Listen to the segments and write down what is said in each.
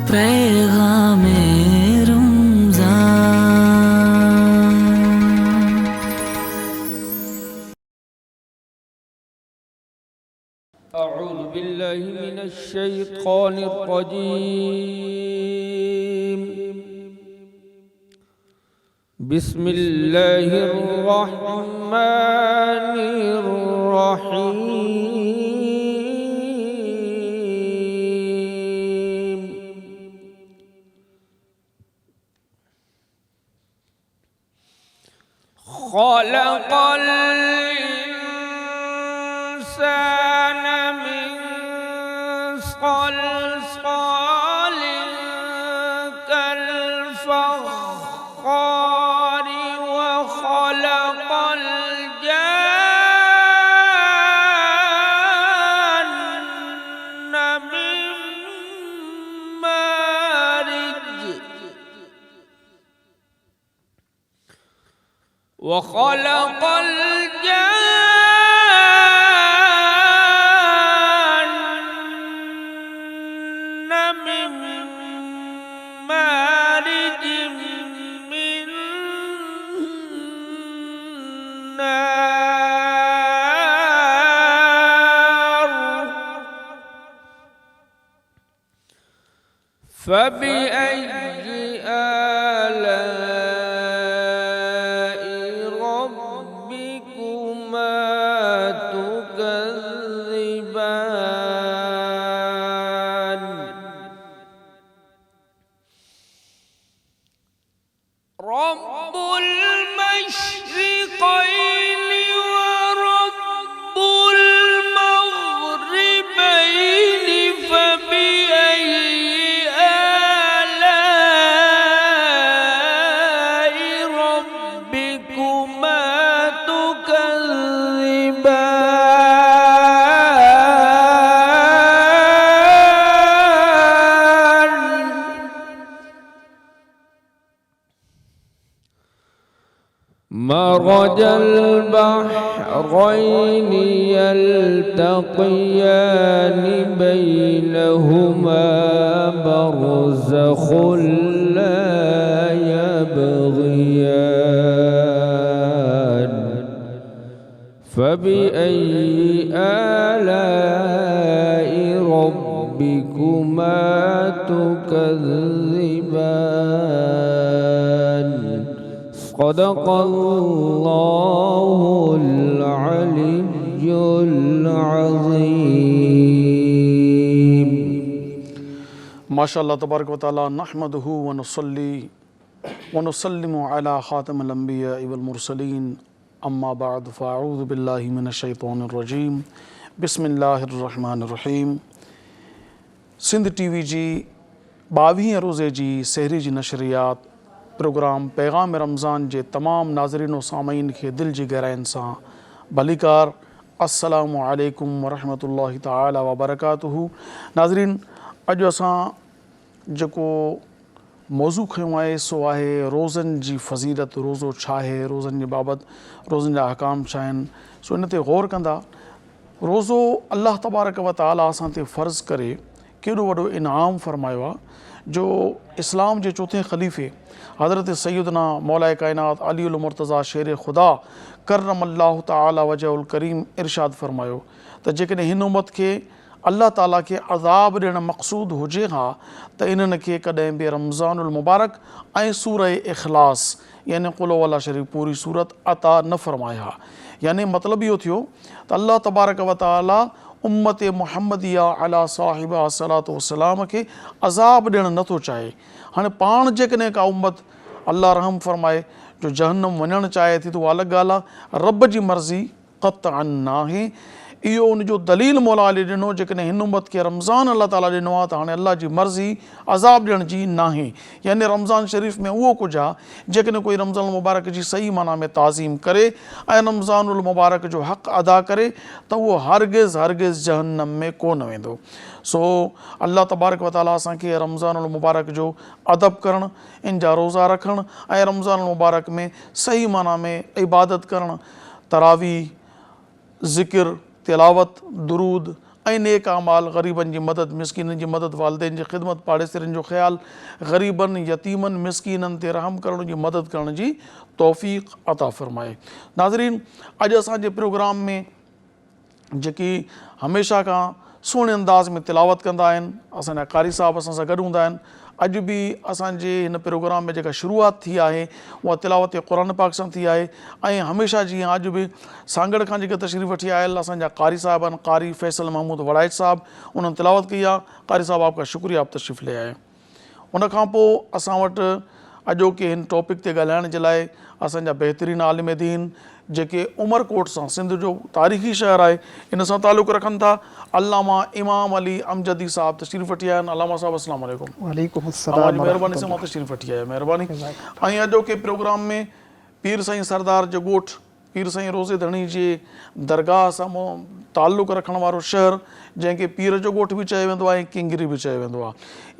पैगामे रमज़ान। अऊज़ु बिल्लाहि मिनश शैतानिर रजीम। बिस्मिल्लाहिर रहमानिर रहीम। खलक़ल इंसान मिन सलसालिन कल फ़ख़्ख़ारि व खलक़ल जन्न मिन मारिज व खलक़ल जन्न मिन मारिज मिन नार। फबिअय्यि आलाइ रब्बिकुमा तुकज़्ज़िबान। रब्बुल मशरिक़ैनि व रब्बुल मग़रिबैनि फबिअय्यि आलाइ रब्बिकुमा तुकज़्ज़िबान। मरजल बहरैनि यल्तक़ियानि बैनहुमा बरज़ख़ुन ला यबग़ियान। फबिअय्यि आलाइ रब्बिकुमा तुकज़्ज़िबान। सदक़ल्लाहुल अलिय्युल अज़ीम। माशाअल्लाह तबारक व तआला नहमदुहु व नुसल्ली व नुसल्लिमु अला खातिमिल अंबिया वल मुरसलीन अम्मा बाद फ़अऊज़ु बिल्लाहि मिनश शैतानिर रजीम। बिस्मिल्लाहिर रहमानिर रहीम। सिंध टीवी जी 22 रोज़े जी सहरी जी नशरियात प्रोग्राम पैगाम रमज़ान जे तमाम नाज़रीन व सामीन खे दिल जी गहराइनि सां भलीकार अस्सलामु अलैकुम व रहमतुल्लाहि ताला व बरकातुहू। नाज़रीन, अॼु असां जेको मौज़ू खयों आहे सो आहे रोज़नि जी फ़ज़ीलत। रोज़ो छा आहे, रोज़नि जे बाबति रोज़नि जा अहकाम छा आहिनि, सो इन ते ग़ौर कंदा। रोज़ो अल्लाह तबारक व ताला असां ते फ़र्ज़ु करे केॾो वॾो इनाम फ़रमायो आहे जो इस्लाम जे चोथें ख़लीफ़े हज़रत सैयदना मौलाए काइनात अलीउल मुर्तज़ा शेर ख़ुदा करमल्लाहु ताला वजहुल करीम इरशाद फ़रमायो त जेकॾहिं हिन उम्मत खे अल्लाह ताला खे अज़ाब ॾियणु मक़सूद हुजे हा त इन्हनि खे कॾहिं बि रमज़ानुल मुबारक ऐं सूरह इख़लास यानी क़ुल हुवल्लाह शरीफ़ पूरी सूरत अता न फ़रमाए हा। यानी मतिलबु इहो थियो त अल्लाह तबारक व ताला उम्मत मुहम्मदिया अला साहिबा सलातो वसलाम खे अज़ाब ॾियणु नथो चाहे। हाणे पाण जेकॾहिं का उम्मत अल्लाह रहम फ़रमाए जो जहन्नम वञणु चाहे थी त उहा अलॻि ॻाल्हि आहे। रब जी मर्ज़ी क़तअन नाहे। इहो उनजो दलील मौला अली ॾिनो जेकॾहिं हिन उम्मत खे रमज़ान अल्लाह ताला ॾिनो आहे त हाणे अल्लाह जी मर्ज़ी अज़ाब ॾियण जी नाहे। यानी रमज़ान शरीफ़ में उहो कुझु आहे जेकॾहिं कोई रमज़ान मुबारक जी सही माना में ताज़ीम करे ऐं रमज़ानुल मुबारक जो हक़ अदा करे त उहो हरगिज़ जहन्नम में कोन वेंदो। सो अल्लाह तबारक व ताला असांखे रमज़ानुल मुबारक जो अदब करणु, इन जा रोज़ा रखणु ऐं रमज़ानुल मुबारक में सही माना में इबादत करणु, तरावी, ज़िक्र, तिलावत, दुरूद ऐं नेक अमाल, ग़रीबनि जी मदद, मिसकीननि जी मदद, वालिदैन जी ख़िदमत, पाड़ेसिरनि जो ख़्यालु, ग़रीबनि, यतीमनि, मिसकीननि ते रहम करण जी, मदद करण जी तौफ़ीक़ अता फ़रमाए। नाज़रीन, अॼु असांजे प्रोग्राम में जेकी हमेशह खां सुहिणे अंदाज़ में तिलावत कंदा आहिनि, असांजा कारी साहिब असां सां गॾु हूंदा आहिनि। अॼु बि असांजे हिन प्रोग्राम में जेका शुरूआति थी आहे उहा तिलावत क़ुरान पाक सां थी आहे। ऐं हमेशह जीअं अॼु बि सांगड़ खां जेके तशरीफ़ वठी आयल असांजा कारी साहिब आहिनि, कारी फैसल महमूद वड़ाइच साहिब, उन्हनि तिलावत कई आहे। कारी साहिब आपका शुक्रिया, आप तशरीफ़ ले आए। उनखां पोइ असां वटि अॼोके हिन टॉपिक ते ॻाल्हाइण जे लाइ असांजा बहितरीनु आलिम दीन जेके उमरकोट सां, सिंध जो तारीख़ी शहर आहे, इन सां तालुक़ु रखनि था, अल्लामा इमाम अली अमजदी साहिब तशरीफ़ वठी आया आहिनि। अल्लामा साहिब अस्सलाम वालेकुम। वालेकुम अस्सलाम। महिरबानी सां मां तशरीफ़ वठी आया, महिरबानी। ऐं अॼोके प्रोग्राम में पीर साईं सरदार जो ॻोठु, पीर साईं रोज़े धणी जे दरगाह सां ताल्लुक़ु रखण वारो शहर, जंहिंखे पीर जो ॻोठु बि चयो वेंदो आहे ऐं किंगरी बि चयो वेंदो आहे।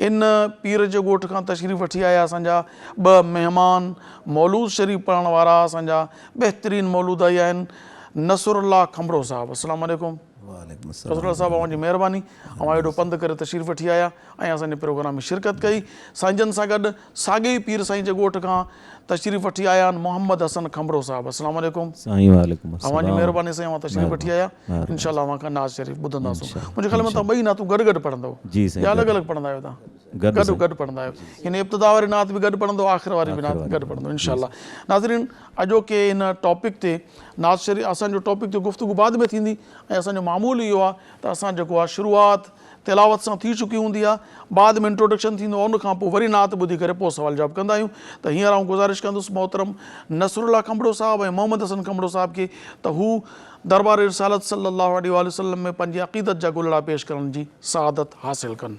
इन पीर जे ॻोठ खां तशरीफ़ वठी आया असांजा ॿ महिमान, मौलूद शरीफ़ पढ़ण वारा असांजा बहितरीनु मौलूदाई आहिनि, नसरुल्लाह खंबड़ो साहिब। अस्सलाम वालेकुम। नसरुल्लाह साहिब, अवांजी महिरबानी, अवां एॾो पंधु करे तशरीफ़ वठी आया ऐं असांजे प्रोग्राम में शिरकत कई। साईंजन सां गॾु साॻे ई पीर साईं जे ॻोठ खां तशरीफ़ वठी आया आहिनि मोहम्मद हसन खंबड़ो साहिब। अस्सलाम वालेकुम। अवांजी महिरबानी सां अवां तशरीफ़ वठी आया, इंशाअल्लाह अवां खां नाज़ शरीफ़ ॿुधंदासीं। मुंहिंजे ख़्याल में तव्हां ॿई नातूं गॾु गॾु पढ़ंदव या अलॻि अलॻि पढ़ंदा आहियो? तव्हां गॾु गॾु पढ़ंदा आहियो, यानी इब्तिदा वारी नात बि गॾु पढ़ंदो, आख़िर वारी बि नात गॾु पढ़ंदो इंशाअल्लाह। नाज़रीन, अॼोके हिन टॉपिक ते नाज़ शरीफ़ असांजो टॉपिक ते गुफ़्तगू बाद में थींदी ऐं असांजो मामूल इहो आहे त असां जेको आहे शुरूआति तिलावत सां थी चुकी हूंदी आहे, बाद में इंट्रोडक्शन थींदो आहे, उनखां पोइ वरी नात ॿुधी करे पोइ सवाल जवाब कंदा आहियूं। त हींअर आउं गुज़ारिश कंदुसि मोहतरम नसरुल्लाह खंबड़ो साहिब ऐं मोहम्मद हसन खंबड़ो साहिब खे त हू दरबार रिसालत सल्लल्लाहु अलैहि वसल्लम में पंहिंजी अक़ीदत जा गुलड़ा पेश करण जी सआदत हासिल कनि।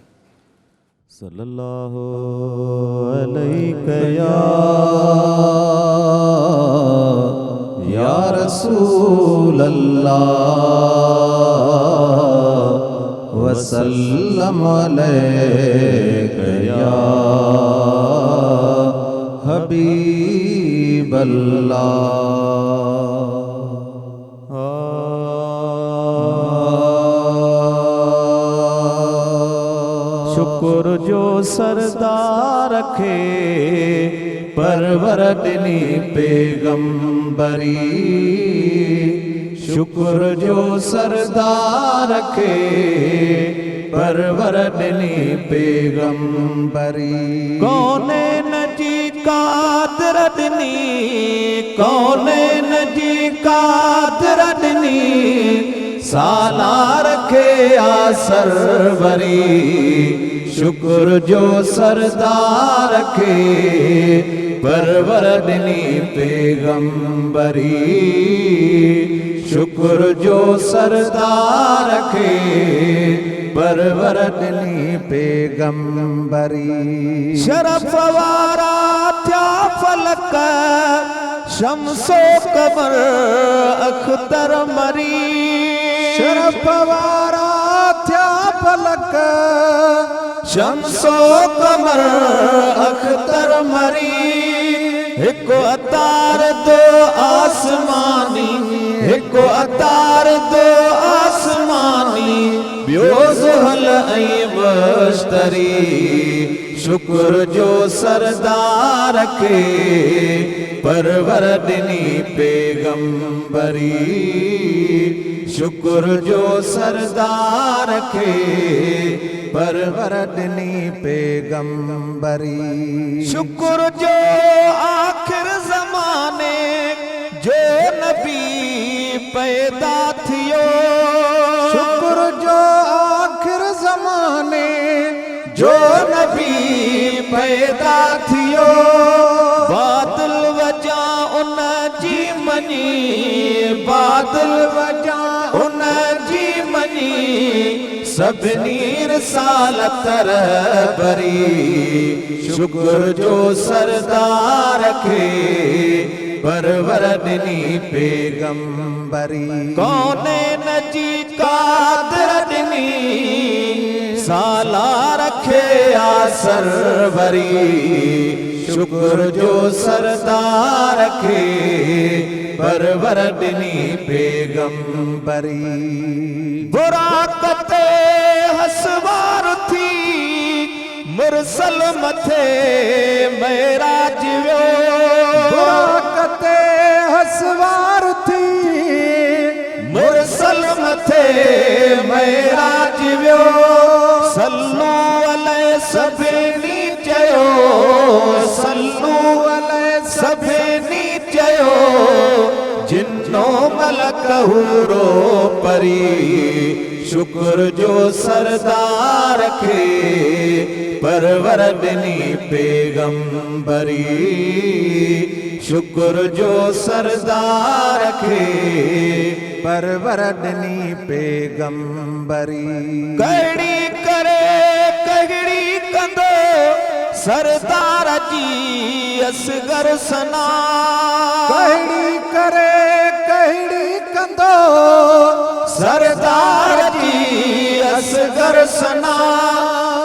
सल्लल्लाहु अलैहि या रसूल अल्लाह वसल्लम अलैका या हबीब अल्लाह। शुक्र जो सरदार रखे परवर दिनी पैगंबरी, शुक्र जो सरदार रखे परवर दिनी पैगंबरी। कौने नजी कादर दिनी, कौने नजी कादर दिनी, सालार रखे आ सरवरी, शुक्र जो सरदार रखे परवर दिनी पैगंबरी, शुक्र जो सरदार रखे परवर दिनी पैगंबरी। शरफ वारा थया फलक शम्सो कमर अख्तर मरी, शरफ वारा थया फलक शम्सो कमर अख्तर मरी। हिको अतार दो आसमानी, हिको अतार दो आसमानी, ॿियो ज़ुहल ऐं बश्तरी, शुक्र जो सरदार रखे परवर दिनी पैगंबरी, शुक्र जो सरदार रखे परवर दिनी पैगंबरी। शुक्र जो आखिर ज़माने जो नबी पैदा थियो, शुक्र जो आखिर ज़माने जो नबी पैदा थियो, बादल वजा उन जी मनी, बादल वजा उन जी मनी, सभिनी रिसालत रहबरी, शुक्र जो सरदार रखे परवर दिनी पैगंबरी। कौने नजी कादर दिनी, साला रखे आ सरवरी, शुक्र जो सरदार रखे परवर ॾिनी पैगंबरी। बुराकते हसवार थी मुरसल मथे महराज वियो, बुराकते हसवार थी मुरसल मथे महराज वियो। सल्लू अलैहि सभिनी चयो, सल्लू अलैहि सभिनी चयो, जिन्नो मलक हूरो परी, शुक्र जो सरदार रखे परवर ॾिनी पैगंबरी। शुक्र जो सरदार रखे परवर ॾिनी पैगंबरी। कहिड़ी करे कहिड़ी कंदो सरदार जी असगर सना, कहिड़ी करे कहिड़ी कंदो सरदार जी असगर सना।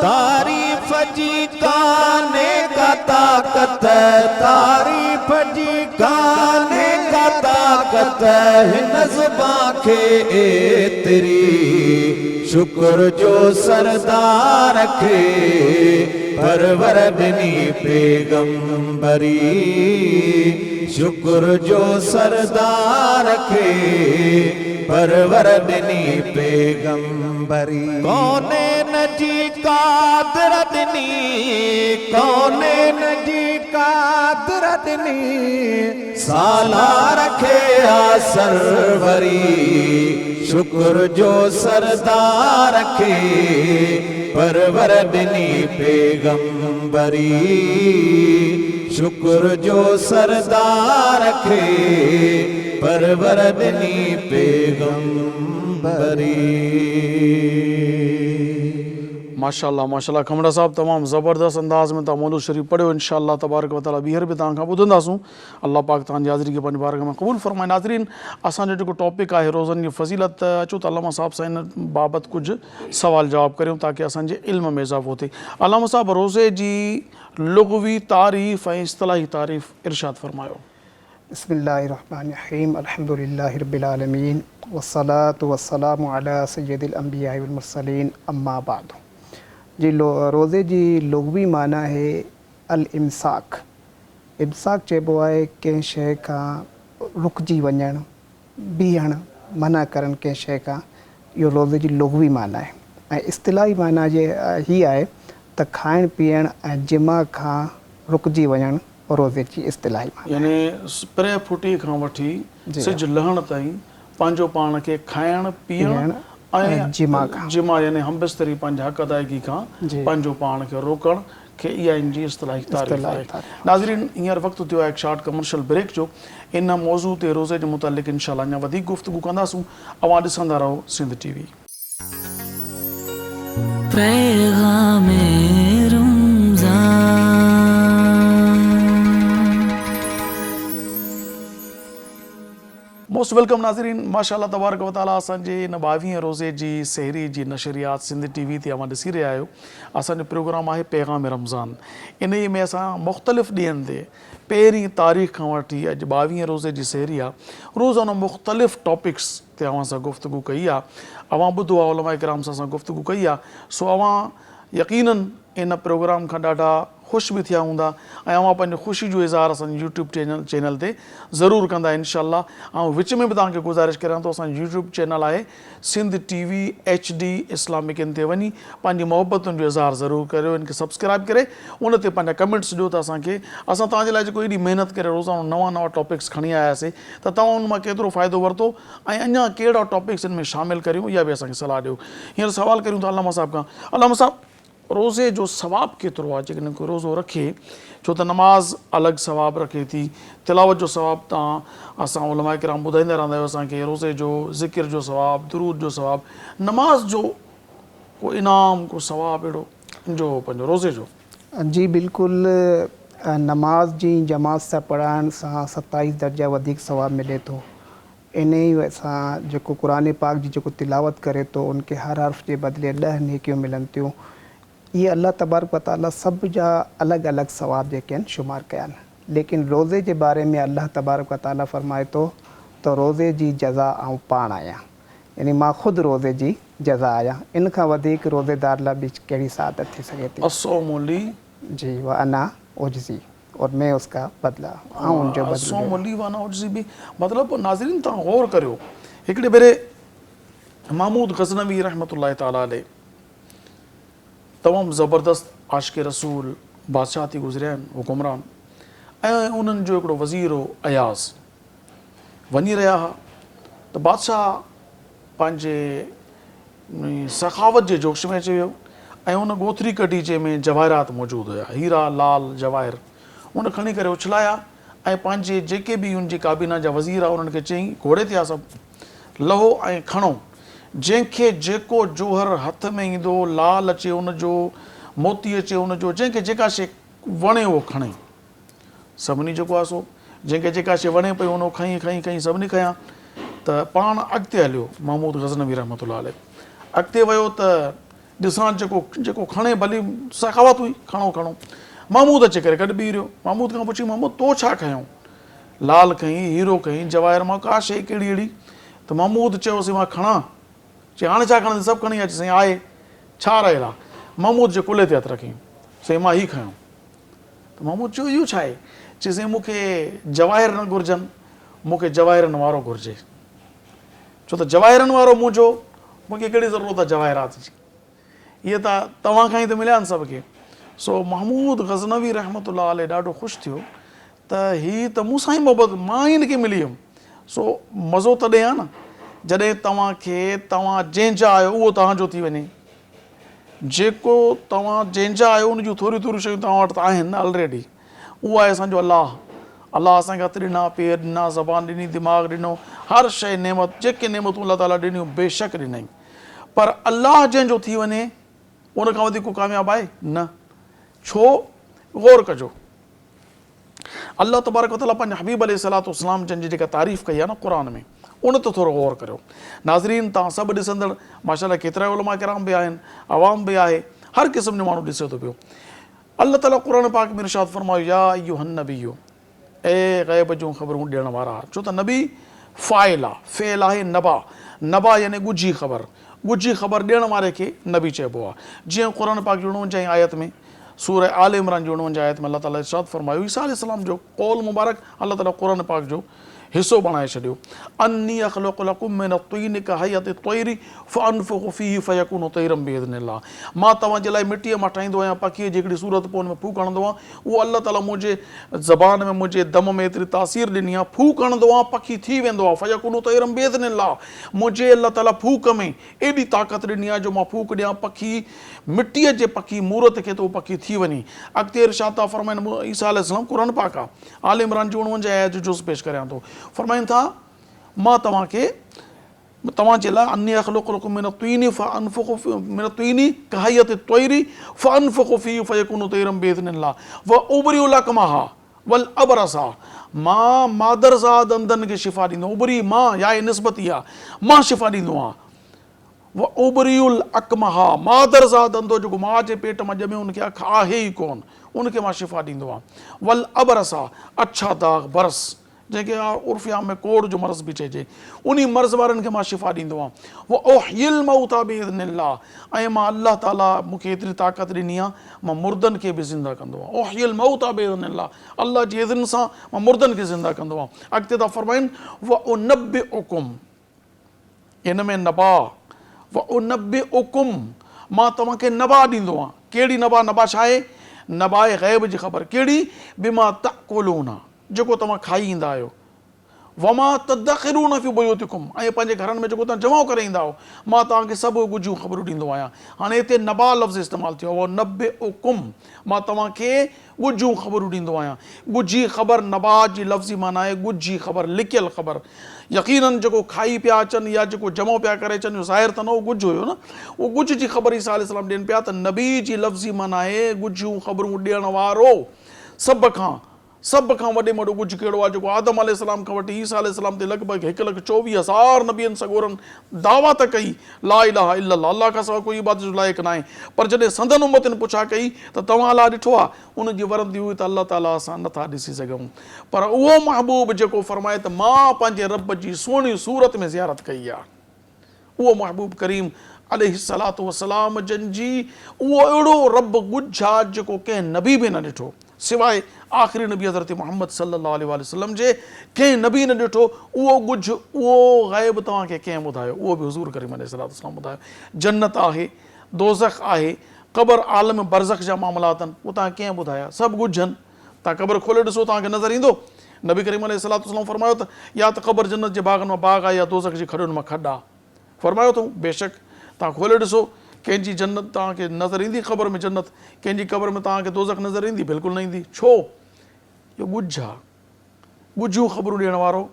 तारीफ जी काने का ताकत, तारीफ जी काने का ताकत, हिन ज़ुबां खे एतिरी, शुक्र जो सरदार रखे परवर ॾिनी पैगंबरी। शुक्र जो सरदार रखे परवर ॾिनी पैगंबरी। कौने न जी कादर ॾिनी, कौने न जी कादर ॾिनी, साला रखे आ सरवरी, शुक्र जो सरदार रखे परवर ॾिनी पैगंबरी। शुक्र जो सरदार रखे परवर ॾिनी पैगंबरी। माशाल्लाह माशाल्लाह खमड़ा साहब तमामु ज़बरदस्त अंदाज़ में तव्हां मौलूद शरीफ़ पढ़ियो। इंशाअल्लाह तबारक व तआला ॿीहर बि तव्हां खां ॿुधंदासूं। अल्लाह पाक तव्हांजी हाज़िरी खे पंहिंजी बारगाह में क़बूल फ़रमाए। नाज़रीन, असांजो जेको टॉपिक आहे रोज़नि जी फ़ज़ीलत, अचो त अल्लामा साहब सां इन बाबति कुझु सुवाल जवाब करियूं ताकी असांजे इल्म में इज़ाफ़ो थिए। अल्लामा साहब, रोज़े जी लुग़वी तारीफ़ ऐं इस्तिलाही तारीफ़ इरशाद फ़रमायो। बिस्मिल्लाहिर्रहमानिर्रहीम, अल्हम्दुलिल्लाहि रब्बिल आलमीन, वस्सलातु वस्सलामु अला सय्यदिल अंबिया वल मुरसलीन, अम्मा बाद। जी रोज़े जी लुग़वी माना है अल इमसाक। इमसाक चइबो आहे कंहिं शइ खां रुकिजी वञणु, बीहणु, मना करणु कंहिं शइ खां। इहो रोज़े जी लुग़वी माना आहे। ऐं इस्तिलाही माना जे हीअ आहे त खाइणु पीअणु ऐं जिमा खां रुकिजी वञणु रोज़े जी इस्तिलाही माना। यानी प्रे फुटी खां वठी सिज लहण ताईं पंहिंजो पाण खे खाइणु पीअणु ऐं जिमा यानी हमबिस्तरी पंहिंजे हक़ अदायगी खां पंहिंजो पाण खे रोकणु खे इहा इन जी इस्तिलाही तारीफ़ आहे। नाज़रीन, हींअर वक़्तु थियो आहे हिकु शॉर्ट कमर्शियल ब्रेक जो। इन मौज़ू ते रोज़े जे मुतालिक़ इंशाअल्लाह अञा वधीक गुफ़्तगू कंदासूं। अवां ॾिसंदा रहो सिंध टीवी। मोस्ट वेलकम नाज़रीन, माशाअल्लाह तबारक व तआला असांजे इन 22 रोज़े जी सहरी जी नशरियात सिंध टीवी ते अवां ॾिसी रहिया आहियो। असांजो प्रोग्राम आहे पैगाम रमज़ान। इन में असां मुख़्तलिफ़ ॾींहंनि ते पहिरीं तारीख़ खां वठी अॼु 22 रोज़े जी सहरी आहे, रोज़ाना मुख़्तलिफ़ टॉपिक्स ते अवां सां गुफ़्तगू कई आहे। अवां ॿुधो आहे, उलमा इकराम सां गुफ़्तगू कई आहे। सो अवां यकीनन इन प्रोग्राम खां ॾाढा ख़ुशि बि थिया हूंदा ऐं अवां पंहिंजी ख़ुशी जो इज़हार असांजे यूट्यूब चैनल ते ज़रूरु कंदा इंशाअल्लाह। ऐं विच में बि तव्हांखे गुज़ारिश करियां थो, असांजो यूट्यूब चैनल आहे सिंध टीवी HD इस्लामिक। इन ते वञी पंहिंजी मोहबतुनि जो इज़हार ज़रूरु करियो, इनखे सब्सक्राइब करे उन ते पंहिंजा कमेंट्स ॾियो त असां तव्हांजे लाइ जेको एॾी महिनत करे रोज़ाना नवां टॉपिक्स खणी आयासीं त तव्हां उन मां केतिरो फ़ाइदो वरितो ऐं अञा कहिड़ा टॉपिक्स इन में शामिलु करियूं, इहा बि असांखे सलाह ॾियो। हींअर सवाल करियूं था अल्लामा साहब खां। अल्लामा साहब, रोज़े जो सवाबु केतिरो आहे जेकॾहिं कोई रोज़ो रखे? छो त नमाज़ अलॻि सवाबु रखे थी, तिलावत जो सवाबु तव्हां असां उलमा किराम ॿुधाईंदा रहंदा आहियो असांखे, रोज़े जो ज़िक्र जो सवाबु, दुरूद जो सवाबु, नमाज़ जो को इनाम, को सवाबु अहिड़ो जो पंहिंजो रोज़े जो? जी बिल्कुलु। नमाज़ जी जमात सां पढ़ाइण सां 27 दर्जा वधीक सवाबु मिले थो इन ई सां जेको क़ुर पाक जी जेको तिलावत करे तो उनके हर हर्फ़ जे बदिले 10 नेकियूं मिलनि थियूं। ये अल्लाह तबारक व तआला सब जा अलॻि अलॻि सवाब जेके आहिनि शुमार कया आहिनि। लेकिन रोज़े जे बारे में अल्लाह तबारक व तआला फरमाए थो त रोज़े जी जज़ा आउं पाण आहियां, यानी मां ख़ुदि रोज़े जी जज़ा आहियां। इन खां वधीक रोज़ेदार लाइ ॿी कहिड़ी सादत थी सघे थी? अस्सौमु ली जी व अना उजज़ी, और मैं उसका बदला आउं उनजो बदलो अस्सौमु ली व अना उजज़ी बि मतिलबु नाज़रीन तव्हां गौर करियो। हिकिड़े भेरे महमूद गज़नवी रहमतुल्लाहि ताला अलैह तमामु ज़बरदस्त आशिक़ रसूल बादशाह थी गुज़रिया आहिनि, हुकुमरान, ऐं उन्हनि जो हिकिड़ो वज़ीर हो अयाज़। वञी रहिया हुआ त बादशाह पंहिंजे सखावत जे जोश में अची वियो ऐं उन ॻोथरी कढी जंहिंमें जवाहरात मौजूदु हुया, हीरा लाल जवाहिर, उन खणी करे उछलाया ऐं पंहिंजे जेके बि उनजी काबीना जा वज़ीर हुआ उन्हनि खे चयईं घोड़े ते सभु लहो ऐं खणो, जंहिंखे जेको जोहर हथ में ईंदो, लाल अचे उनजो, मोती अचे उनजो, जंहिंखे जेका शइ वणे उहो खणे। सभिनी जेको आहे सो जंहिंखे जेका शइ वणे पई उन खई खई खई सभिनी खयां त पाण अॻिते हलियो महमूद गज़नवी रहमतुल्लाह अलैह। अॻिते वियो त ॾिसां जेको जेको खणे भली सखावत हुई, खणो खणो। महमूद अची करे गॾु बीह रहियो। महमूद खां पुछी महमूद तो छा खयों? लाल खईं, हीरो खईं, जवाहिर, मां का शइ कहिड़ी अहिड़ी? त महमूद चयोसीं मां खणा। चई हाणे छा खणंदी? सभु खणी अच। साईं आहे छा रहियल आहे? महमूद जे कुल्हे ते हथु रखी, साईं मां ही खयों। त महमूद चयो इहो छा आहे? चई साईं मूंखे जवाहिर न घुरिजनि, मूंखे जवाहिरनि वारो घुरिजे। छो त जवाहिरनि वारो मुंहिंजो, मूंखे कहिड़ी ज़रूरत आहे जवाहिरात जी? इहे त तव्हां खां ई त मिलिया आहिनि सभ खे। सो महमूद गज़नवी रहमतुल्लाह अलैह ॾाढो ख़ुशि थियो त हीअ त मूंसां ई मोहबत, मां ई हिनखे मिली वियुमि। सो मज़ो तॾहिं आहे न जॾहिं तव्हांखे तव्हां जंहिंजा आहियो उहो तव्हांजो थी वञे। जेको तव्हां जंहिंजा आहियो उन जूं थोरियूं थोरियूं शयूं तव्हां वटि आहिनि ऑलरेडी, उहो आहे असांजो अलाह। अलाह असांखे हथु ॾिना, पेर ॾिना, ज़बान ॾिनी, दिमाग़ ॾिनो, हर शइ नेमत, जेके नेमतूं अलाह ताला ॾिनियूं बेशक ॾिनई। पर अलाह जंहिंजो थी वञे उन खां वधीक को कामयाबु आहे न। छो? गौर कजो, अल्लाह तबारक व तआला पंहिंजे हबीब अलैहिस्सलातु वस्सलाम जंहिंजी जेका तारीफ़ कई आहे न क़ुर में, उन ते थोरो गौर करियो। नाज़रीन तव्हां सभु ॾिसंदड़ माशाअल्लाह केतिरा उलमा किराम बि आहिनि, अवाम बि आहे, हर क़िस्म जो माण्हू ॾिसे थो पियो। अल्लाह ताला क़ुर पाक में इरशाद फरमायो या अय्युहन नबिय्यु, ए ग़ैब जूं ख़बरूं ॾियण वारा। छो त नबी फ़ाइल आहे, फ़ेल आहे नबा। नबा यानी ॻुझी ख़बर, ॻुझी ख़बर ॾियण वारे खे नबी चइबो आहे। जीअं क़ुर पाक जी 49 आयत में, सूरह आल इमरान जी 49 आयत में अल्लाह ताला इरशाद फरमायो, ईसा अलैहिस्सलाम जो कौल मुबारक अल्लाह ताला क़ुर पाक जो हिसो बणाए छॾियो। अन्नी अख़लुक़ु लकुम मिन अत्तीन कहयति तोइरी फअनफुखु फीहि फयकूनु तैरम बिइज़्निल्लाह। मां तव्हांजे लाइ मिटीअ मां ठाहींदो आहियां पखीअ जी हिकिड़ी सूरत, पोइ हुन में फूक हणंदो आहियां। उहो अल्लाह ताला मुंहिंजे ज़बान में, मुंहिंजे दम में एतिरी तासीर ॾिनी आहे, फूक हणंदो आहियां पखी थी वेंदो आहे। फयकूनु तैरम बिइज़्निल्लाह, मुंहिंजे अल्लाह ताला फूक में एॾी ताक़त ॾिनी आहे जो मां फूक ॾियां पखी, मिटीअ जे पखी मूरत खे त उहो पखी थी वञे। अॻिते इरशाद था फरमाइनि, ईसा अलैहिस्सलाम क़ुर पाक आहे, आल इमरान जी 49 आयत जो जुज़ पेश करियां थो। फरमाइनि था मां तव्हांखे, तव्हांजे लाइ अन्नी अख़लुक़ु लकुम मिन अत्तीन फअनफुखु मिन अत्तीनी कहयति तोइरी फअनफुखु फीहि फयकूनु तैरम बिइज़्निल्लाह व उबरिउल अकमहा वल अबरसा। मां मादरज़ा दंदनि खे शिफ़ा ॾींदो, उबरी मां या निस्बती आहे, मां शिफ़ा ॾींदो आहियां। व उबरिउल अकमहा, मादरज़ा दंदो जेको माउ जे पेट मां ॼमे उनखे अखि आहे ई कोन, उनखे मां शिफ़ा ॾींदो आहियां। वल अबरसा, अछा दाग़ बरस, जंहिंखे उर्फ़िया में कोड़ जो मर्ज़ बि चइजे, उन मर्ज़ वारनि खे मां शिफ़ा ॾींदो आहियां। वो उहियल मौता बिइज़्निल्लाह, ऐं मां अल्लाह ताला मूंखे एतिरी ताक़त ॾिनी आहे, मां मुर्दनि खे बि ज़िंदा कंदो आहियां। उहियल मौता बिइज़्निल्लाह, अल्लाह जी इज़्न सां मां मुर्दनि खे ज़िंदा कंदो आहियां। अॻिते था फरमाइनि व उनब्बिउकुम, इन में नबा, व उनब्बिउकुम, मां तव्हांखे नबा ॾींदो आहियां। कहिड़ी नबा? नबा छा आहे? नबा आहे ग़ैब जी ख़बर। कहिड़ी? बिमा तअकुलूना, जेको तव्हां खाई ईंदा आहियो। वमा तदख़िरून फी बुयूतिकुम, ऐं पंहिंजे घरनि में जेको तव्हां जमा करे ईंदा आहियो, मां तव्हांखे सभु ॻुझियूं ख़बरूं ॾींदो आहियां। हाणे हिते नबा लफ़्ज़ इस्तेमालु थियो, वो नब्बिउकुम, मां तव्हांखे ॻुझियूं ख़बरूं ॾींदो आहियां। ॻुझी ख़बर, नबा जी लफ़्ज़ी माना आहे ॻुझी ख़बर, लिकियल ख़बर। यकीननि जेको खाई पिया अचनि या जेको जमो पिया करे अचनि, ज़ाहिर त न उहो ॻुझ हुयो न, उहो ॻुझ जी ख़बर ईसा अलैहिस्सलाम ॾियनि पिया। त नबी जी लफ़्ज़ी माना आहे ॻुझियूं ख़बरूं ॾियण वारो, सभ खां सभ खां वॾे में वॾो ॻुझ कहिड़ो आहे जेको आदम अलैहिस्सलाम खां वठी ईसा अलैहिस्सलाम ते लॻभॻि 1,24,000 नबियनि सॻोरनि दावा त कई ला इलाहा इल्लल्लाह, अल्लाह खां सवाइ कोई इबादत जो लाइक़ु न आहे। पर जॾहिं संदन उम्मतनि पुछा कई त तव्हां अलाह ॾिठो आहे, उनजी वरंदी हुई त अल्लाह ताला असां नथा ॾिसी सघूं। पर उहो महबूब जेको फरमाए त मां पंहिंजे रब जी सुहिणी सूरत में ज़ियारत कई आहे, उहो महबूब करीम अलैहिस्सलातु वस्सलाम जंहिंजी उहो अहिड़ो रब ॻुझ आहे जेको कंहिं नबी बि न ॾिठो सवाइ आख़िरी नबी हज़रत मुहम्मद सल्लल्लाहु अलैहि वसल्लम जे, कंहिं नबी न ॾिठो उहो ॻुझ, उहो ग़ैब तव्हांखे कंहिं ॿुधायो? उहो बि हुज़ूर करीम अलैहिस्सलातु वस्सलाम ॿुधायो। जन्नत आहे, दोज़ख आहे, क़बर आलम बरज़ख जा मामलात आहिनि, उहो तव्हां कीअं ॿुधाया? सभु ॻुझनि। तव्हां क़बर खोले ॾिसो तव्हांखे नज़र ईंदो। नबी करीम अलैहिस्सलातु वस्सलाम फरमायो त या त क़बर जन्नत जे बाग़नि मां बाग़ आहे या दोज़ख जी खॾुनि मां खॾु आहे। फरमायो अथऊं बेशक, तव्हां खोले ॾिसो कंहिंजी जन्नत तव्हांखे नज़र ईंदी क़बर में जन्नत, कंहिंजी क़बर में तव्हांखे दोज़ख नज़र ईंदी? बिल्कुलु न ईंदी। छो? इहो ॻुझ आहे। ॻुझियूं ख़बरूं ॾियण वारो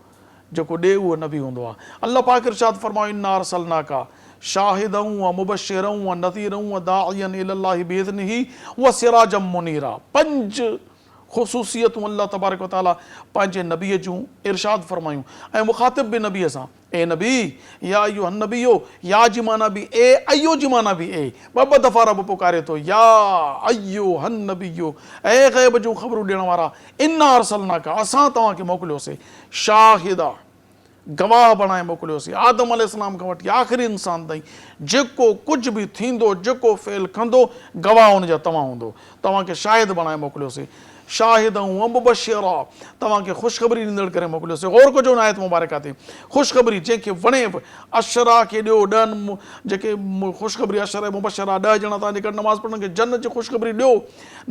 जेको ॾे उहो नबी हूंदो आहे। अल्लाह पाक इरशाद फरमायो इन्ना अरसलनाका शाहिदन व मुबश्शिरन व नज़ीरन व दाइयन इलल्लाहि बिइज़निही व सिराजम मुनीरा। 5 ख़ुसूसियतूं अल्लाह तबारक व तआला पंहिंजे नबीअ जूं इरशाद फरमायूं ऐं मुखातिब बि नबीअ सां, ए नबी या अय्युहन नबियो, या जी माना बि ए, अयो जी माना बि ए, ॿ दफ़ा रब पुकारे थो या अय्युहन नबियो, ऐं ग़ैब जूं ख़बरूं ॾियण वारा, इन्ना अरसलनाका असां तव्हांखे मोकिलियोसीं, शाहिदा गवाह बणाए मोकिलियोसीं, आदम अलैहिस्सलाम खां वठी आख़िरी इंसान ताईं जेको कुझु बि थींदो, जेको फेल कंदो, गवाह हुनजा तव्हां हूंदो, तव्हांखे शाहिद बणाए मोकिलियोसीं। शाहिद ऐं मुबश्शिरा, तव्हांखे ख़ुशख़बरी ॾींदड़ करे मोकिलियोसीं। गौर कजो न आयत मुबारका ते, ख़ुशख़बरी जंहिंखे वणे बि, अशरा खे ॾियो 10 जेके ख़ुशख़बरी अशरा मुबश्शिरा 10 ॼणा तव्हां जेकर नमाज़ पढ़नि खे जन्नत जी ख़ुशख़बरी ॾियो,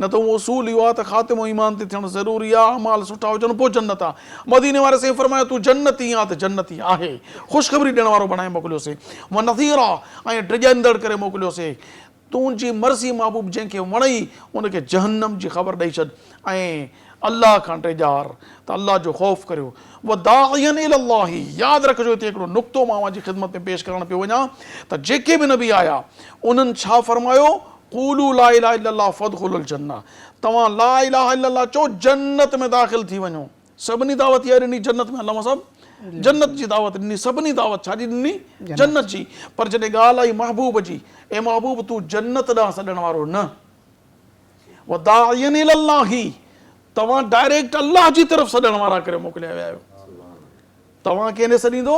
न त उहो उसूल इहो आहे त ख़ातिमो ईमान ते थियणु ज़रूरी आहे, अमाल सुठा हुजनि पोइ जन्नत आहे। मदीने वारे साईं फरमायो तूं जन्नती आहे त जन्नती आहे, ख़ुशख़बरी ॾियण वारो बणाए मोकिलियोसीं। व नज़ीरा, ऐं डिॼंदड़ करे मोकिलियोसीं। तुंहिंजी मर्ज़ी महबूब जंहिंखे वणई उनखे जहन्नम जी ख़बर ॾेई छॾ ऐं अल्लाह खां टेजार त अल्लाह जो ख़ौफ़ करियो। व दाइयन इलल्लाहि, यादि रखिजो हिते हिकिड़ो नुक़्तो मां अवां जी ख़िदमत में पेश करणु पियो वञा त जेके बि नबी आया उन्हनि छा फरमायो? क़ूलू ला इलाहा इल्लल्लाह फदख़ुलुल जन्नह, तव्हां ला इलाहा इल्लल्लाह चओ जन्नत में दाख़िल थी वञो। सभिनी दावत इहा ॾिनी जन्नत में, अल्लाह साहब जन्नत जी दावत ॾिनी, सभिनी दावत छा जी ॾिनी? जन्नत जी। पर जॾहिं ॻाल्हि आई महबूब जी, ए महबूब तूं जन्नत ॾांहुं सॾण वारो न, व दाइयन इलल्लाहि, तव्हां डायरेक्ट अल्लाह जी तरफ़ सॾण वारा करे मोकिलिया विया आहियो। तव्हां कंहिं सॾींदो?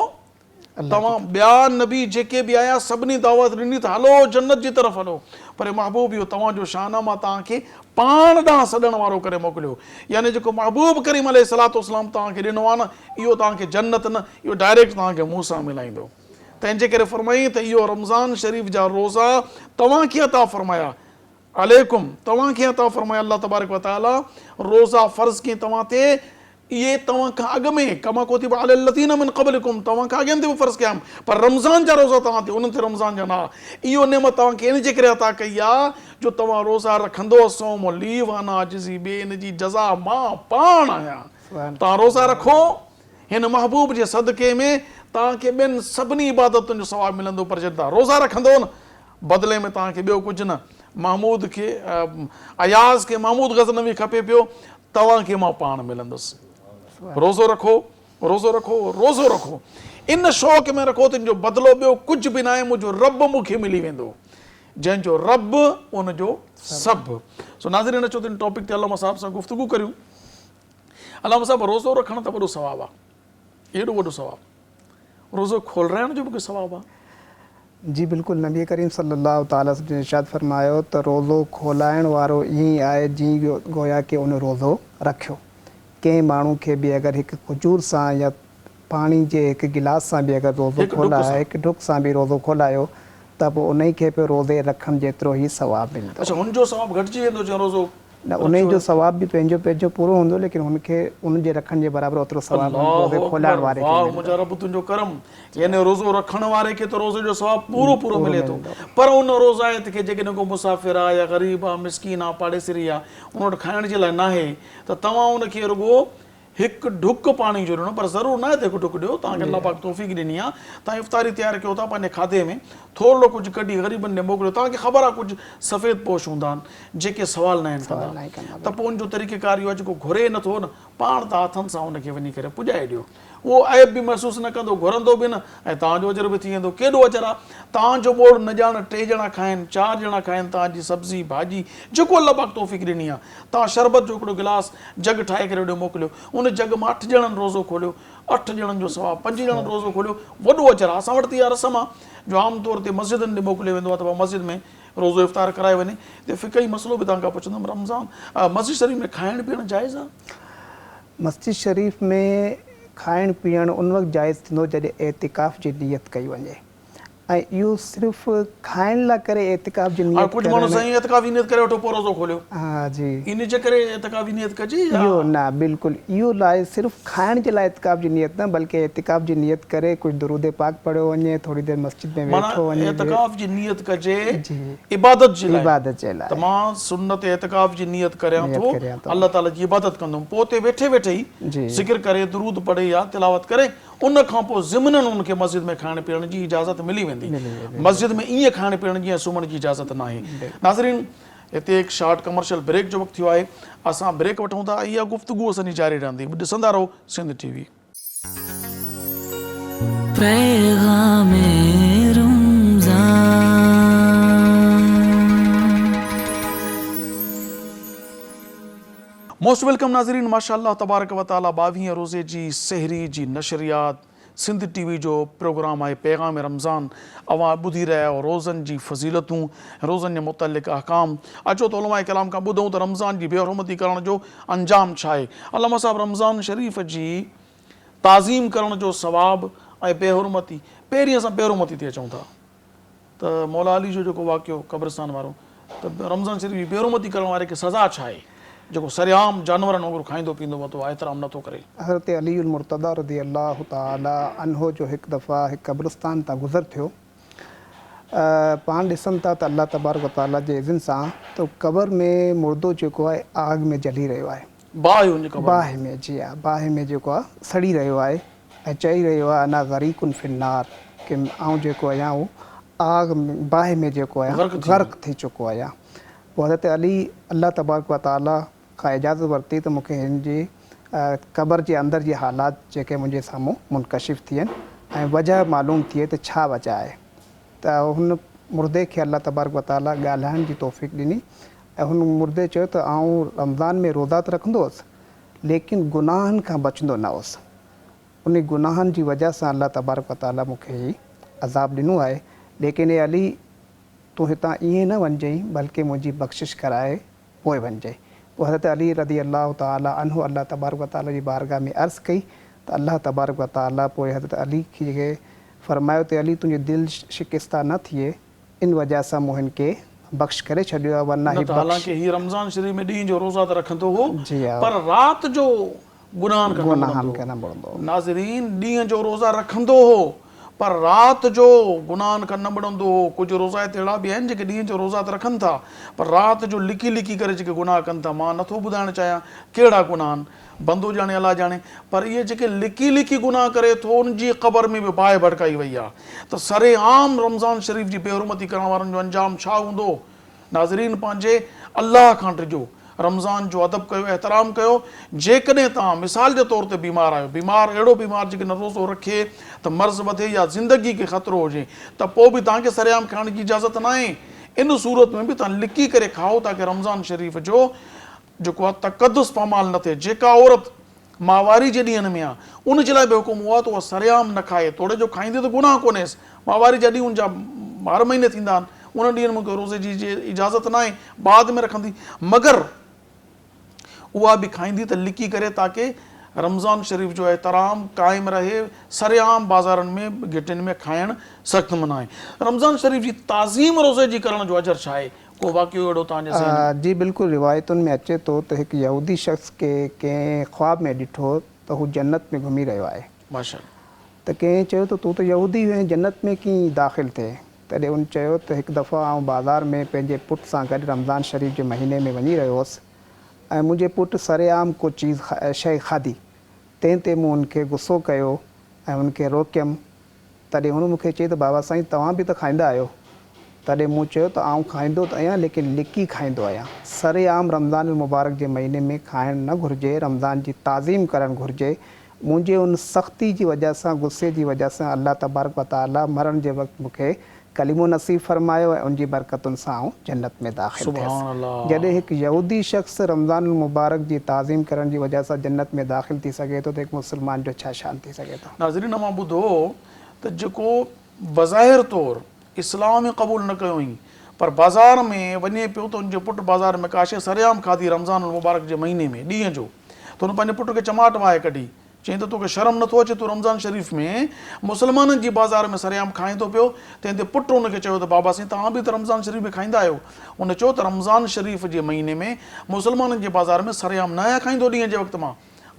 तव्हां ॿिया नबी जेके बि आया सभिनी दावत ॾिनी त हलो जन्नत जी तरफ़ हलो, पर महबूब इहो तव्हांजो शान आहे, मां तव्हांखे पाण ॾांहुं सॾण वारो करे मोकिलियो। यानी जेको महबूब करीम अलैहिस्सलातु वस्सलाम तव्हांखे ॾिनो आहे न, इहो तव्हांखे जन्नत न, इहो डायरेक्ट तव्हांखे मूं सां मिलाईंदो। तंहिंजे करे फरमाई त इहो रमज़ान शरीफ़ जा रोज़ा तव्हांखे अता फरमाया, अलैकुम, तव्हांखे अता फरमाया अल्लाह तबारक व तआला, रोज़ा फ़र्ज़ कई तव्हां ते, इहे तव्हां खां अॻु में कमा कुतिबा अलल लज़ीना मिन क़ब्लिकुम, तव्हां खां अॻियां ते बि फ़र्ज़ कया, पर रमज़ान जा रोज़ा तव्हां ते, उन्हनि ते रमज़ान जा न। इहो नेमत तव्हांखे इन जे करे अता कई आहे जो तव्हां रोज़ा रखंदो, सोम ली वाना जिज़ी, ॿिए इन जी जज़ा मां पाण आहियां। तव्हां रोज़ा रखो, हिन महबूब जे सदक़े में तव्हांखे ॿियनि सभिनी इबादतुनि जो सवाबु मिलंदो, पर जॾहिं तव्हां रोज़ा रखंदो न, बदिले में तव्हांखे ॿियो कुझु न। महमूद खे अयाज़ खे महमूद गज़नवी खपे पियो, तव्हांखे मां पाण मिलंदुसि। रोज़ो रखो, रोज़ो रखो, रोज़ो रखो, इन शौक़ में रखो तुंहिंजो बदिलो ॿियो कुझु बि न आहे, मुंहिंजो रब मूंखे मिली वेंदो, जंहिंजो रब उनजो सभु। सो नाज़रीन अचो त टॉपिक ते अल्लामा साहब सां गुफ़्तगू करियूं। अल्लामा साहब रोज़ो रखणु त वॾो सवाबु आहे, एॾो वॾो सवाबु। रोज़ो खोलाइण जो बि कोई सवाबु आहे? जी बिल्कुलु, नबी करीम सल्लल्लाहु तआला अलैहि वसल्लम ने इरशाद फरमायो त रोज़ो खोलाइण वारो ईअं ई आहे जीअं गोया कि उन रोज़ो रखियो। कंहिं माण्हू खे बि अगरि हिकु खजूर सां या पाणी जे हिकु गिलास सां बि अगरि रोज़ो खोलायो, हिकु ढुक सां बि रोज़ो खोलायो, त पोइ उन खे पियो रोज़े रखण जेतिरो ई सवाबु मिलंदो। अच्छा, हुनजो सवाबु घटिजी वेंदो जो रोज़ो न, उन जो सवाबु बि पंहिंजो पूरो हूंदो, लेकिन हुनखे उनजे रखण जे बराबरि ओतिरो सवाबु रोज़े खोलाइण वारे खे मिलंदो। मुंहिंजा रब तुंहिंजो करम, यानी रोज़ो रखण वारे खे त रोज़े जो सवाबु पूरो मिले थो, पर उन रोज़ायत खे जेकॾहिं को मुसाफ़िर आहे या ग़रीब आहे, मिसकीन आहे, पाड़ेसिरी आहे, उन वटि खाइण जे लाइ न आहे, त तव्हां उनखे रुॻो हिकु ढुक पाणी जो ॾियणो, पर ज़रूरु न आहे त हिकु ढुक ॾियो, तव्हांखे अलाह पाक तौफ़ीक़ ॾिनी आहे, तव्हां इफ़्तारी तयारु कयो था, पंहिंजे खाधे में थोरो कुझु कढी ग़रीबनि ॾे मोकिलियो, तव्हांखे ख़बर आहे कुझु सफ़ेद पोश हूंदा आहिनि जेके सवाल न आहिनि कंदा, त पोइ उनजो तरीक़ेकार इहो आहे जेको घुरे नथो न, पाण त हथनि सां उनखे वञी करे पुॼाए ॾियो, उहो ऐब बि महसूसु न कंदो, घुरंदो बि न, ऐं तव्हांजो अजर बि थी वेंदो। केॾो अजर आहे, तव्हांजो ॿोड़ न ॼाण 3 ॼणा खाइनि, 4 ॼणा खाइनि तव्हांजी सब्ज़ी भाॼी जेको अलाह पाक तौफ़ीक़ ॾिनी आहे, तव्हां शरबत जो हिकिड़ो गिलास जग ठाहे करे ॾियो मोकिलियो, उन जग मां 8 ॼणनि रोज़ो खोलियो, 8 ॼणनि जो सवाबु, 5 ॼणनि रोज़ो खोलियो, वॾो अजर आहे। असां वटि इहा रस्म आहे जो आम तौर ते मस्जिदनि ॾे मोकिलियो वेंदो आहे, त मस्जिद में रोज़ो इफ़्तार कराए वञे। त फ़िक़ही मसइलो बि तव्हां खां पुछंदुमि, रमज़ान मस्जिद शरीफ़ में खाइण पीअण जाइज़ आहे? मस्जिद शरीफ़ में खाइण पीअण उन वक़्तु जाइज़ थींदो जॾहिं एतिकाफ़ जी नियत कई वञे, ऐं इहो सिर्फ़ु खाइण लाइ करे एतिकाफ़ जी नियत कुझु माण्हू साईं एतिकाफ़ जी नियत करे वठो पोइ रोज़ो खोलियो, हा जी, इन जे करे एतिकाफ़ जी नियत कजे? इहो न, बिल्कुलु इहो लाइ सिर्फ़ु खाइण जे लाइ एतिकाफ़ जी नियत न, बल्कि एतिकाफ़ जी नियत करे कुझु दुरूद पाक पढ़ियो वञे, थोरी देरि मस्जिद में वेठो वञे, एतिकाफ़ जी नियत कजे इबादत जे लाइ, इबादत जे लाइ। त मां सुन्नत एतिकाफ़ जी नियत करियां थो, अल्लाह ताला जी इबादत कंदुमि, पोइ उते वेठे वेठे ई ज़िक्र करे, दुरूद पढ़े या तिलावत करे, उन खां पोइ ज़िमनन उनखे मस्जिद में खाइण पीअण जी इजाज़त मिली वेंदी। मस्जिद में ईअं खाइण पीअण जी ऐं सुम्हण जी इजाज़त न आहे। नाज़रीन, हिते हिकु शॉर्ट कमर्शियल ब्रेक जो वक़्तु थियो आहे, असां ब्रेक वठूं था, इहा गुफ़्तगू असांजी जारी रहंदी, ॾिसंदा रहो सिंध टीवी। मोस्ट वेलकम नाज़रीन, माशाअल्लाह तबारक व तआला 22 रोज़े जी सहरी जी नशरियात सिंध टीवी जो प्रोग्राम आहे पैगाम रमज़ान। अवां ॿुधी रहिया आहियो रोज़नि जी फज़ीलतूं, रोज़नि जे मुतलिक़ अहकाम। अचो त उलमा कलाम खां ॿुधूं त रमज़ान जी बेहरमती करण जो अंजाम छा आहे। अल्लामा साहब रमज़ान शरीफ़ जी ताज़ीम करण जो सवाबु ऐं बेहरमती, पहिरीं असां बेहरमती ते अचूं था त मौला अली जो जेको वाक़ियो क़ब्रिस्तान वारो, त रमज़ान शरीफ़ जी बेहरमती करण वारे खे सज़ा छा आहे जेको सरेआम जानवरनि वांगुरु खाईंदो पींदो वतो एहतराम नथो करे? हज़रत अली मुर्तज़ा रज़ी अल्लाह ताला अन्हो जो हिकु दफ़ा हिकु क़ब्रिस्तान तां गुज़र थियो। पाण ॾिसनि था त अल्लाह तबारक व तआला जे इज़्न सां त क़बर में मुर्दो जेको आहे आग में जली रहियो आहे, बाहि में, जी हा, बाहि में जेको आहे सड़ी रहियो आहे, ऐं चई रहियो आहे अना ग़रीकुन फिन्नार, कि आउं जेको आहियां उहो आग में, बाहि में जेको आहियां ग़र्क़ थी चुको आहियां। पोइ हज़रत अली अल्लाह तबारक व तआला खां इजाज़त वरिती त मूंखे हिन जी क़बर जे अंदरि जी हालात जेके मुंहिंजे साम्हूं मुनकशिफ़ थियनि ऐं वजह मालूम थिए त छा वजह आहे। त हुन मुर्दे खे अल्लाह तबारक व तआला ॻाल्हाइण जी तौफ़ीक़ ॾिनी, ऐं हुन मुर्दे चयो त आउं रमज़ान में रोज़ा त रखंदो हुअसि, लेकिन गुनाहनि खां बचंदो न हुअसि। उन गुनाहनि जी वजह सां अल्लाह तबारक व तआला मूंखे ही अज़ाब ॾिनो आहे। लेकिन हे अली, तूं हितां ईअं न वञिजांइ, बल्कि मुंहिंजी बख़्शिश कराए पोइ वञिजांइ। पोइ हज़रत अली रज़ी अल्लाह ताला अन्हु अल्लाह तबारक व तआला जी बारगाह में अर्ज़ु कई त अल्लाह तबारक व तआला पोइ हज़रत अली खे फ़रमायो त अली, तुंहिंजी दिलि शिकस्ता न थिए, इन वजह सां मूं हिन खे बख़्श करे छॾियो आहे, वरना हालांकि ही रमज़ान शरीफ़ में ॾींहं जो रोज़ा त रखंदो हो, जी हा, पर राति जो गुनाहनि खे न मुड़ंदो। नाज़रीन, ॾींहं जो रोज़ा रखंदो हो पर राति जो गुनाहनि खां न मुड़ंदो हो। कुझु रोज़ा हिते अहिड़ा बि आहिनि जेके ॾींहं जो रोज़ा त रखनि था, पर राति जो लिकी लिकी करे जेके गुनाह कनि था, मां नथो ॿुधाइणु चाहियां कहिड़ा गुनाह आहिनि, बंदो ॼाणे अलाह ॼाणे, पर इहे जेके लिकी लिकी गुनाह करे थो, उनजी क़बर में बि बाहि भड़काई वई आहे। त सरेआम रमज़ान शरीफ़ जी बेहरमती करण वारनि जो अंजाम छा हूंदो? नाज़रीन, पंहिंजे अल्लाह खां ॾिजो, रमज़ान जो अदब कयो, एहतराम कयो। जेकॾहिं तव्हां मिसाल जे तौर ते बीमार आहियो, बीमार अहिड़ो बीमार जेके न रोज़ो रखे त मर्ज़ वधे या ज़िंदगी खे ख़तरो हुजे, त पोइ बि तव्हांखे सरेआम खाइण जी इजाज़त न आहे। इन सूरत में बि तव्हां लिकी करे खाओ ताकी रमज़ान शरीफ़ जो जेको आहे तक़दुस पामाल न थिए। जेका औरत माहवारी जे ॾींहंनि में आहे, उन जे लाइ बि हुकुम हुआ त उहा सरेआम न खाए। थोरे जो खाईंदी त गुनाह कोन्हेसि, माहवारी जा ॾींहं उनजा हर महीने थींदा आहिनि, उन ॾींहंनि में रोज़े जी इजाज़त न आहे, बाद में रखंदी, मगर उहा बि खाईंदी त लिकी करे ताकी रमज़ान शरीफ़ जो एहतराम क़ाइमु रहे। सरेआम बाज़ारनि में गिटियुनि में खाइणु सख़्तु मना आहे। रमज़ान शरीफ़ जी ताज़ीम रोज़े जी करण जो अजर छा आहे? को वाक़ियो अहिड़ो तव्हांजे? जी बिल्कुलु, रिवायतुनि में अचे थो त हिकु यहूदी शख़्स खे कंहिं ख़्वाब में ॾिठो त हू जन्नत में घुमी रहियो आहे। माशाअल्लाह। त कंहिं चयो त तूं त यहूदी हुए, जन्नत में कीअं दाख़िलु थिए? तॾहिं उन चयो त हिकु दफ़ा आउं बाज़ार में पंहिंजे पुट सां गॾु रमज़ान शरीफ़ जे महीने में वञी रहियो हुअसि, ऐं मुंहिंजे पुटु सरेआम को चीज़ शइ खाधी, तंहिं ते मूं उनखे गुस्सो कयो ऐं उनखे रोकियमि। तॾहिं हुन मूंखे चई त बाबा साईं तव्हां बि त खाईंदा आहियो। तॾहिं मूं चयो त आउं खाईंदो त आहियां लेकिन लिकी खाईंदो आहियां। सरेआम रमज़ान मुबारक जे महीने में खाइणु न घुरिजे, रमज़ान जी ताज़ीम करणु घुरिजे। मुंहिंजे उन सख़्ती जी वजह सां, गुस्से जी वजह सां अल्लाह तबारक व तआला मरण जे वक़्तु मूंखे कलिमो नसीब फरमायो ऐं उनजी बरकतुनि सां आउं जन्नत में दाख़िल सुभान थियसि। अल्लाह। जॾहिं हिकु यहूदी शख़्स रमज़ान मुबारक जी ताज़ीम करण जी वजह सां जन्नत में दाख़िल थी सघे थो त हिकु मुस्लमान जो छा शान थी सघे थो। नाज़रीन, मां ॿुधो त जेको बज़ाहिर तौरु इस्लाम में क़बूल न कयो हुई पर बाज़ार में वञे पियो त उनजो पुटु बाज़ार में काशे सरेआम खाधी रमज़ान मुबारक जे महीने में ॾींहं जो, त हुन पंहिंजे पुट खे चमाट वाहे कढी, चई त तोखे शर्म नथो अचे, तूं रमज़ान शरीफ़ में मुस्लमाननि जी बाज़ार में सरेआम खाए थो पियो। तंहिं ते पुटु हुनखे चयो त बाबा साईं तव्हां बि त रमज़ान शरीफ़ में खाईंदा आहियो। हुन चयो त रमज़ान शरीफ़ जे महीने में मुस्लमाननि जे बाज़ार में सरेआम न आहियां खाईंदो ॾींहं जे वक़्त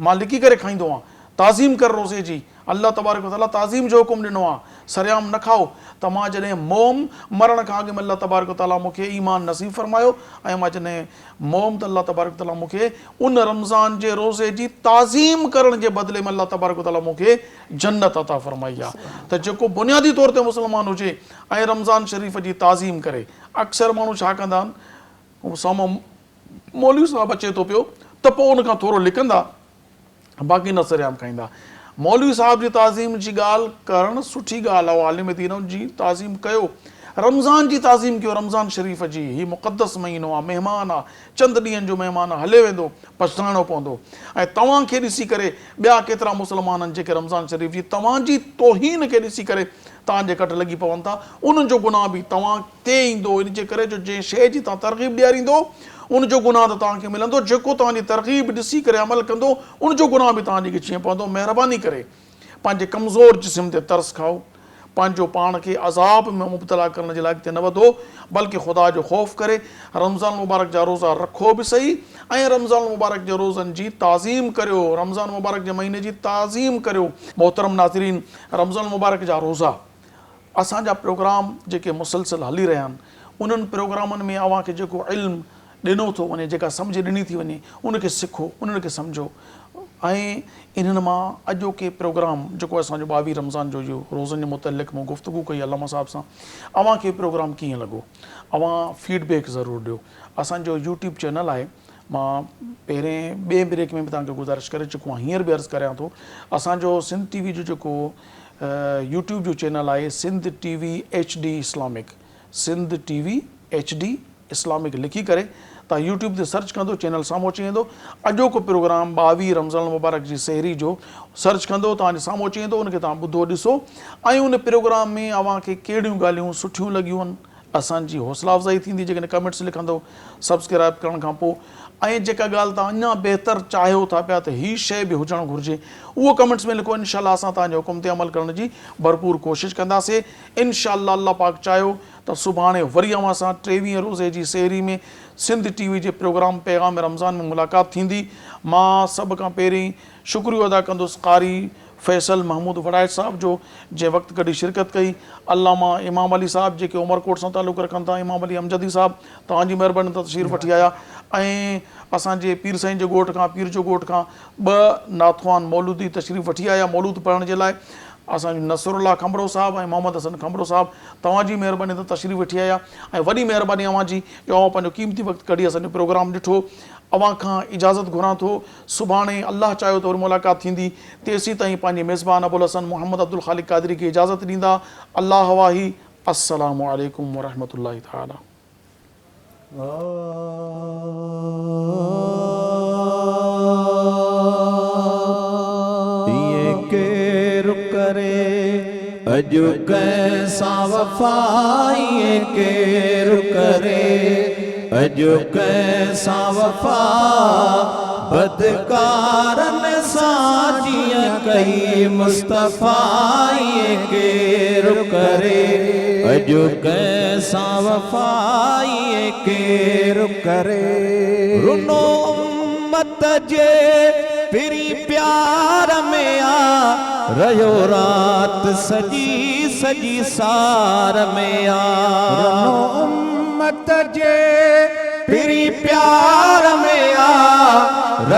मां लिकी करे खाईंदो आहियां। ताज़ीम कर रोज़े जी, अल्लाह तबारक व तआला ताज़ीम जो हुकुम ॾिनो आहे, सरेआम न खाओ। त मां जॾहिं मोम मरण खां अॻु में अल्लाह तबारक व तआला मूंखे ईमान नसीब फरमायो ऐं मां जॾहिं मोम त अल्लाह तबारक व तआला मूंखे उन रमज़ान जे रोज़े जी ताज़ीम करण जे बदिले में अल्लाह तबारक व तआला मूंखे जन्नत अता फरमाई आहे। त जेको बुनियादी तौर ते मुस्लमान हुजे ऐं रमज़ान शरीफ़ जी ताज़ीम करे, अक्सर माण्हू छा कंदा आहिनि, साम्हूं मौलवी साहब अचे थो पियो त पोइ उनखां थोरो लिकंदा, बाक़ी न सरेआम खाईंदा। मौलवी साहब जी ताज़ीम जी ॻाल्हि करणु सुठी ॻाल्हि आहे, आलिम दीन जी ताज़ीम कयो, रमज़ान जी ताज़ीम कयो, रमज़ान शरीफ़ जी। हीउ मुक़दस महीनो आहे, महिमान आहे, चंद ॾींहंनि जो महिमान आहे, हले वेंदो, पछताइणो पवंदो। ऐं तव्हांखे ॾिसी करे ॿिया केतिरा मुस्लमान आहिनि जेके रमज़ान शरीफ़ जी तव्हांजी तौहीन खे ॾिसी करे तव्हांजे कट लॻी पवनि था, उन्हनि जो गुनाह बि तव्हां ते ईंदो। इन जे करे जो जंहिं शइ जी तव्हां तरग़ीब ॾियारींदो उनजो गुनाह त तव्हांखे मिलंदो, जेको तव्हांजी तरग़ीब ॾिसी करे अमल कंदो उनजो गुनाह बि तव्हांजी गिचीअ पवंदो। महिरबानी करे पंहिंजे कमज़ोर जिस्म ते तरस खाओ, पंहिंजो पाण खे अज़ाब में मुब्तला करण जे लाइ अॻिते न वधो, बल्कि ख़ुदा जो ख़ौफ़ करे रमज़ान मुबारक जा रोज़ा रखो बि सही ऐं रमज़ान मुबारक जे रोज़नि जी ताज़ीम करियो, रमज़ान मुबारक जे महीने जी ताज़ीम करियो। मोहतरम नाज़रीन, रमज़ान मुबारक जा रोज़ा असांजा प्रोग्राम जेके मुसलसिल हली रहिया आहिनि, उन्हनि प्रोग्रामनि में अव्हांखे जेको इल्मु ॾिनो थो वञे, जेका सम्झ ॾिनी थी वञे, उनखे सिखो, उन्हनि खे सम्झो। ऐं इन्हनि मां अॼोके प्रोग्राम जेको असांजो 22 रमज़ान जो इहो रोज़नि जे मुतलिक़ मूं गुफ़्तगू कई अलामा साहब सां, अव्हांखे प्रोग्राम कीअं लॻो, अव्हां फीडबैक ज़रूरु ॾियो। असांजो यूट्यूब चैनल आहे, मां पहिरें ॿिए ब्रेक में बि तव्हांखे गुज़ारिश करे चुको आहियां, हींअर बि अर्ज़ु करियां थो। असांजो सिंध टीवी जो जेको यूट्यूब जो चैनल आहे, Sindh TV HD Islamic, Sindh TV HD Islamic लिखी करे तव्हां यूट्यूब ते सर्च कंदो, चैनल साम्हूं अची वेंदो। अॼोको प्रोग्राम 22 रमज़ान मुबारक जी सहरी जो सर्च कंदो, तव्हांजे साम्हूं अची वेंदो, उनखे तव्हां ॿुधो ॾिसो ऐं उन प्रोग्राम में अव्हांखे कहिड़ियूं ॻाल्हियूं सुठियूं लॻियूं आहिनि, असांजी हौसला अफ़ज़ाई थींदी जेकॾहिं कमेंट्स लिखंदो सब्सक्राइब करण खां पोइ। ऐं जेका ॻाल्हि तव्हां अञा बहितर चाहियो था पिया त हीअ शइ बि हुजणु घुरिजे, उहो कमेंट्स में लिखो। इनशाला असां तव्हांजे हुकुम ते अमल करण जी भरपूर कोशिशि कंदासीं। इनशाला अल्लाह पाक चाहियो त सुभाणे वरी अव्हां सां 23 रोज़े जी सहरी में सिंध टीवी जे प्रोग्राम पैगाम रमज़ान में मुलाक़ात थींदी। मां सभ खां पहिरीं शुक्रियो अदा कंदुसि क़ारी फैसल महमूद वड़ाइच साहब जो, जंहिं वक़्तु कॾहिं शिरकत कई। अल्लामा इमाम अली साहब जेके उमरकोट सां तालुक़ु रखनि था, इमाम अली अमजदी साहब, तव्हांजी महिरबानी त तशरीफ़ वठी आया। ऐं असांजे पीर साईं जे ॻोठ खां, पीर जो ॻोठ खां 2 नाथवान मौलूदी तशरीफ़ वठी आया मौलूद पढ़ण जे लाइ। असांजो नसरुल्ला खंबरो साहब ऐं मोहम्मद हसन खंबरो साहब, तव्हांजी महिरबानी त तशरीफ़ वठी आया। ऐं वॾी महिरबानी अव्हांजी जो अव्हां पंहिंजो क़ीमती वक़्तु कढी असांजो प्रोग्राम ॾिठो। अव्हां खां इजाज़त घुरां थो, सुभाणे अल्लाह चाहियो त वरी मुलाक़ात थींदी। तेसीं ताईं पंहिंजे मेज़बान अबुल हसन मोहम्मद अब्दुल ख़ालिक क़ादरी खे इजाज़त ॾींदा। अल्लाह वाही, अस्सलामु अलैकुम वरहमतुल्लाहि ताला। अॼु कैसां वफ़ाई केरु करे, अॼु कैसां वफ़ा बदकारनि सां जीअं कई मुस्तफ़ाई केरु करे, अॼु कैसां वफ़ाई केरु करे। रुनो उम्मत जे पिरी प्यार में आ, रहियो रात सजी सजी सार में आ। रुनो उम्मत जे पिरी प्यार में आ,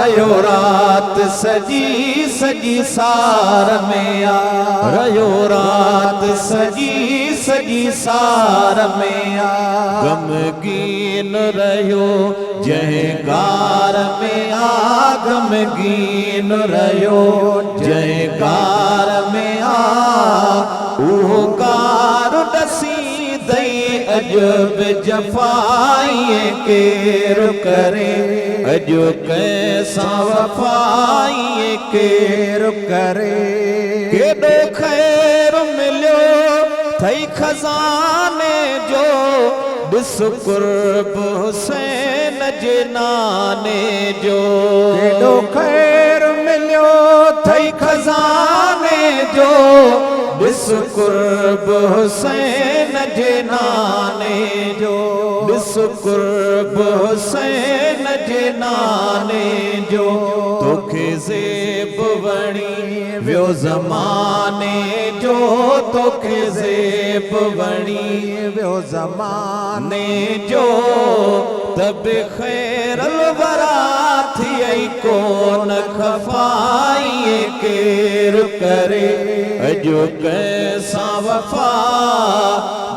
रयो रात सजी सजी सार में आ रयो रात सजी सजी सार में आ गमगीन रहियो जयकार में आ गमगीन रहियो जयकार में आ उहो कार डसी दई अजब जफाई केर करे अजो कैसा वफाई केर करे केॾो खैर मिलियो थई खजाने जो ॾिस कुर्ब हुसैन जे नाने जो केॾो खैर मिलियो थई खजाने जो ॾिस कुर्ब हुसैन जे नाने जो ॾिस कुर्ब हुसैन जे नाने जो तोखे ज़ेब वणी वियो ज़माने जो तोखे ज़ेब वणी वियो ज़माने जो तब ख़ैरल वरा थियई कोन खफ़ाई केर करे अजो कैसा वफ़ा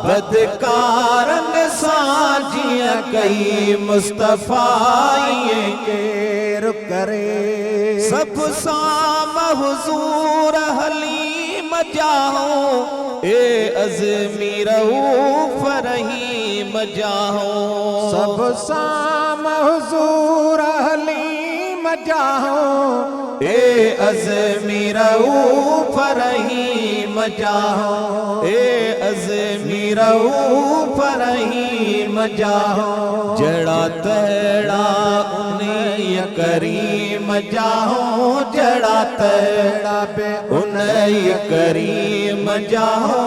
बदकारन सां जीअं कई मुस्तफ़ाई केर करे सब साम हुज़ूर हलीम जाहो ए अज़मीर फरहीम जाहो सब साम हुज़ूर हलीम जाहो ए अज़मीर फरहीम जाहो ए अज़मीर फरहीम जाहो जड़ा तड़ा उन्हीं करीम जाहो जड़ा तड़ा बे उन्हीं करीम जाहो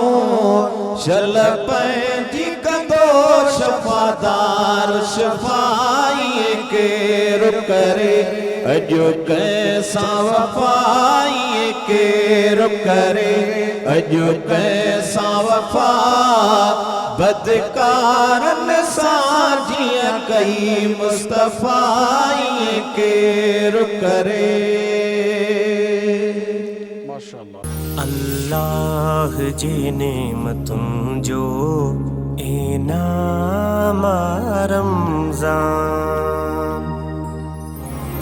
शल पंहिंजी कंदो शफ़ादार शफ़ाई केर करे अजो कैसा वफ़ाई केर करे अजो कैसा वफ़ा बदकारन सां जीअं कई मुस्तफ़ाई केर करे माशाअल्लाह। अल्लाह जी नेमतुनि जो इनाम रमज़ान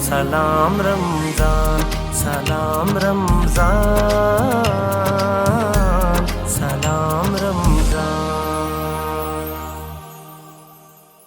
सलाम रमज़ान सलाम रमज़ान सलाम रमज़ान।